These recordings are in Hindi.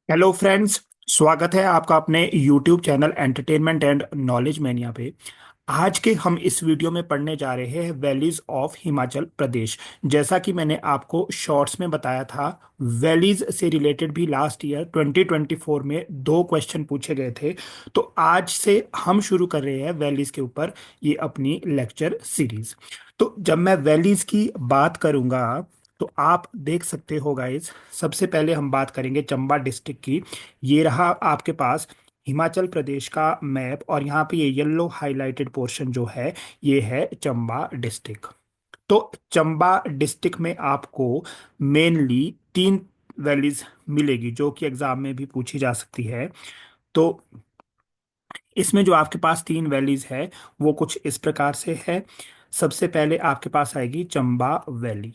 Hello friends. स्वागत है आपका अपने YouTube channel entertainment and knowledge mania पे। आज के हम इस वीडियो में पढ़ने जा रहे हैं वैलीज ऑफ हिमाचल प्रदेश। जैसा कि मैंने आपको शॉर्ट्स में बताया था, वैलीज से रिलेटेड भी लास्ट ईयर 2024 में दो क्वेश्चन पूछे गए थे। तो आज से हम शुरू कर रहे हैं वैलीज के ऊपर ये अपनी लेक्चर सीरीज। तो जब मैं वैलीज की बात करूंगा तो आप देख सकते हो गाइस, सबसे पहले हम बात करेंगे चंबा डिस्ट्रिक्ट की। ये रहा आपके पास हिमाचल प्रदेश का मैप, और यहाँ पे ये येलो हाइलाइटेड पोर्शन जो है ये है चंबा डिस्ट्रिक्ट। तो चंबा डिस्ट्रिक्ट में आपको मेनली तीन वैलीज मिलेगी जो कि एग्जाम में भी पूछी जा सकती है। तो इसमें जो आपके पास तीन वैलीज है वो कुछ इस प्रकार से है। सबसे पहले आपके पास आएगी चंबा वैली।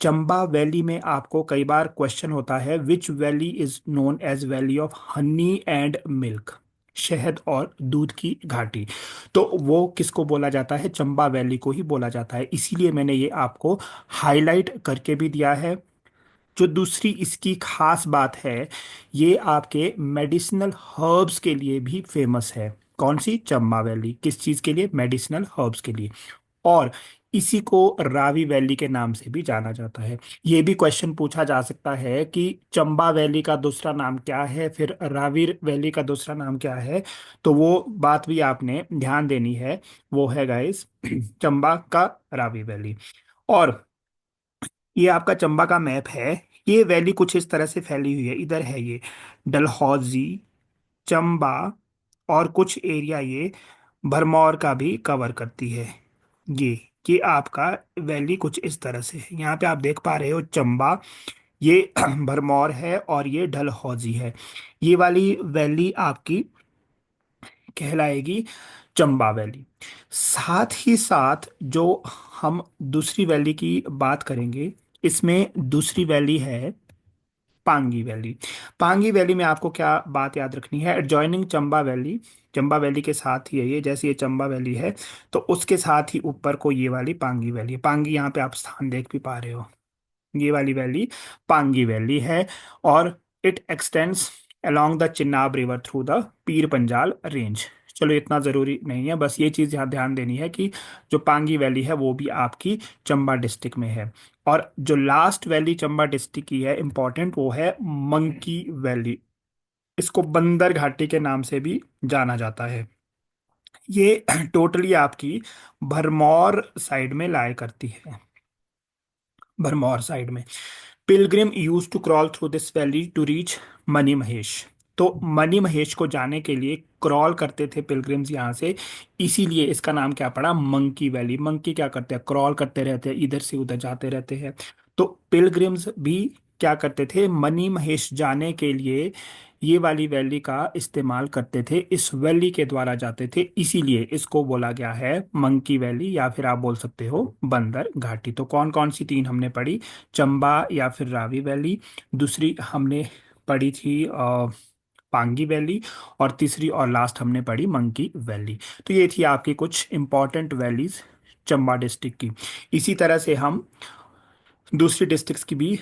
चंबा वैली में आपको कई बार क्वेश्चन होता है, which valley is known as valley of honey and milk, शहद और दूध की घाटी। तो वो किसको बोला जाता है? चंबा वैली को ही बोला जाता है, इसीलिए मैंने ये आपको हाईलाइट करके भी दिया है। जो दूसरी इसकी खास बात है, ये आपके मेडिसिनल हर्ब्स के लिए भी फेमस है। कौन सी? चंबा वैली किस चीज के लिए? मेडिसिनल हर्ब्स के लिए। और इसी को रावी वैली के नाम से भी जाना जाता है। ये भी क्वेश्चन पूछा जा सकता है कि चंबा वैली का दूसरा नाम क्या है, फिर रावी वैली का दूसरा नाम क्या है। तो वो बात भी आपने ध्यान देनी है। वो है गाइस चंबा का रावी वैली। और ये आपका चंबा का मैप है। ये वैली कुछ इस तरह से फैली हुई है। इधर है ये डलहौजी, चंबा, और कुछ एरिया ये भरमौर का भी कवर करती है। ये ये आपका वैली कुछ इस तरह से है। यहाँ पे आप देख पा रहे हो चंबा, ये भरमौर है, और ये डलहौजी है। ये वाली वैली आपकी कहलाएगी चंबा वैली। साथ ही साथ जो हम दूसरी वैली की बात करेंगे, इसमें दूसरी वैली है पांगी वैली। पांगी वैली में आपको क्या बात याद रखनी है? Adjoining Chamba valley, Chamba valley के साथ ही है ये। जैसे ये चंबा वैली है तो उसके साथ ही ऊपर को ये वाली पांगी वैली है। पांगी यहाँ पे आप स्थान देख भी पा रहे हो, ये वाली वैली पांगी वैली है। और it extends along the Chenab river through the Pir Panjal range. चलो इतना ज़रूरी नहीं है, बस ये चीज़ यहाँ ध्यान देनी है कि जो पांगी वैली है वो भी आपकी चंबा डिस्ट्रिक्ट में है। और जो लास्ट वैली चंबा डिस्ट्रिक्ट की है इंपॉर्टेंट, वो है मंकी वैली। इसको बंदर घाटी के नाम से भी जाना जाता है। ये टोटली आपकी भरमौर साइड में लाया करती है। भरमौर साइड में pilgrim use to crawl through this valley to reach Mani Mahesh. तो मनी महेश को जाने के लिए क्रॉल करते थे पिलग्रिम्स यहाँ से, इसीलिए इसका नाम क्या पड़ा? Monkey valley. मंकी क्या करते हैं? क्रॉल करते रहते हैं, इधर से उधर जाते रहते हैं। तो पिलग्रिम्स भी क्या करते थे? मनी महेश जाने के लिए ये वाली वैली का इस्तेमाल करते थे, इस वैली के द्वारा जाते थे, इसीलिए इसको बोला गया है मंकी वैली, या फिर आप बोल सकते हो बंदर घाटी। तो कौन कौन सी तीन हमने पढ़ी? चंबा या फिर रावी वैली, दूसरी हमने पढ़ी थी पांगी वैली, और तीसरी और लास्ट हमने पढ़ी मंकी वैली। तो ये थी आपकी कुछ इंपॉर्टेंट वैलीज चंबा डिस्ट्रिक्ट की। इसी तरह से हम दूसरी डिस्ट्रिक्ट्स की भी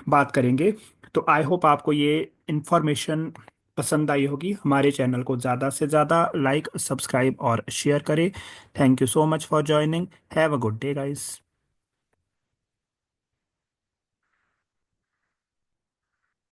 बात करेंगे। तो आई होप आपको ये इंफॉर्मेशन पसंद आई होगी। हमारे चैनल को ज़्यादा से ज़्यादा लाइक, सब्सक्राइब और शेयर करें। Thank you so much for joining. Have a good day guys.